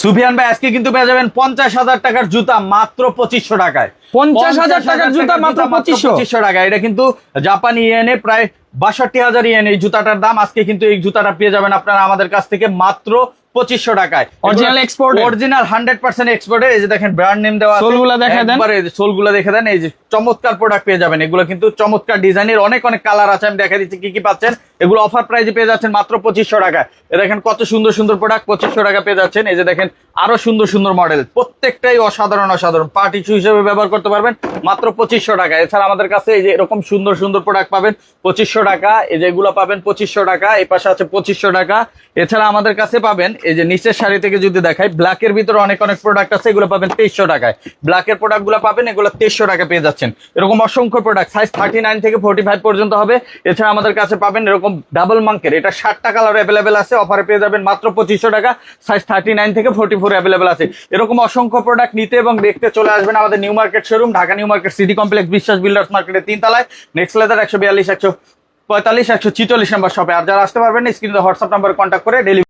সুফিয়ান ভাই আজকে কিন্তু পেয়ে যাবেন 50,000 টাকার জুতা মাত্র 2500 টাকায়। 50,000 টাকার জুতা মাত্র 2500 টাকা। এটা কিন্তু জাপানি ইয়েনে প্রায় 62,000 ইয়েন এই জুতাটার দাম। আজকে কিন্তু এই জুতাটা পেয়ে যাবেন আপনারা আমাদের কাছ থেকে মাত্র 2500 টাকায়। অরিজিনাল এক্সপোর্ট, অরিজিনাল 100% এক্সপোর্টের। এই যে দেখেন ব্র্যান্ড নেম দেওয়া আছে। সোলগুলো দেখে দেন, একবারে সোলগুলো দেখে দেন। এই যে চমৎকার প্রোডাক্ট পেয়ে যাবেন। এগুলো কিন্তু চমৎকার ডিজাইনের, অনেক অনেক কালার আছে। আমি দেখা দিচ্ছি কি কি পাচ্ছেন। এগুলো অফার প্রাইসে পেয়ে যাচ্ছেন মাত্র 2500 টাকায়। এ দেখেন কত সুন্দর সুন্দর প্রোডাক্ট 2500 টাকা পেয়ে যাচ্ছেন। এই যে দেখেন আরো সুন্দর সুন্দর মডেল, প্রত্যেকটাই অসাধারণ অসাধারণ। পার্টি শু হিসেবে ব্যবহার করতে পারবেন মাত্র 2500 টাকা। এছাড়া আমাদের কাছে এই যে এরকম সুন্দর সুন্দর প্রোডাক্ট পাবেন 2500 টাকা। এই যে এগুলো পাবেন 2500 টাকা। এই পাশে আছে 2500 টাকা। এছাড়া আমাদের কাছে পাবেন এই যে নিচের শাড়ি থেকে যদি দেখাই, ব্ল্যাকের ভিতরে অনেক অনেক প্রোডাক্ট আছে। এগুলো পাবেন 2300 টাকায়। ব্ল্যাকের প্রোডাক্ট গুলো পাবেন, এগুলো 2300 টাকা পেয়ে যাচ্ছেন। এরকম অসংখ্য প্রোডাক্ট সাইজ 39 থেকে 45 পর্যন্ত হবে। এছাড়া আমাদের কাছে পাবেন এরকম ডাবল মাঙ্কের, এটা 60টা কালার অ্যাভেলেবেল আছে। অফারে পেয়ে যাবেন মাত্র 2500 টাকা। সাইজ 39 থেকে 44 অ্যাভেলেবেল আছে। এরকম অসংখ্য প্রোডাক্ট নিতে এবং দেখতে চলে আসবেন আমাদের new market showroom, Dhaka new market city complex, বিশ্বাস বিল্ডার্স মার্কেটের 3 তলায়, নেক্সট লেদার 142, 145, 146 নম্বর শপে। আর যারা আসতে পারবেন স্ক্রিনে হোয়াটসঅ্যাপ নাম্বারে কন্ট্যাক্ট করে ডেলিভারি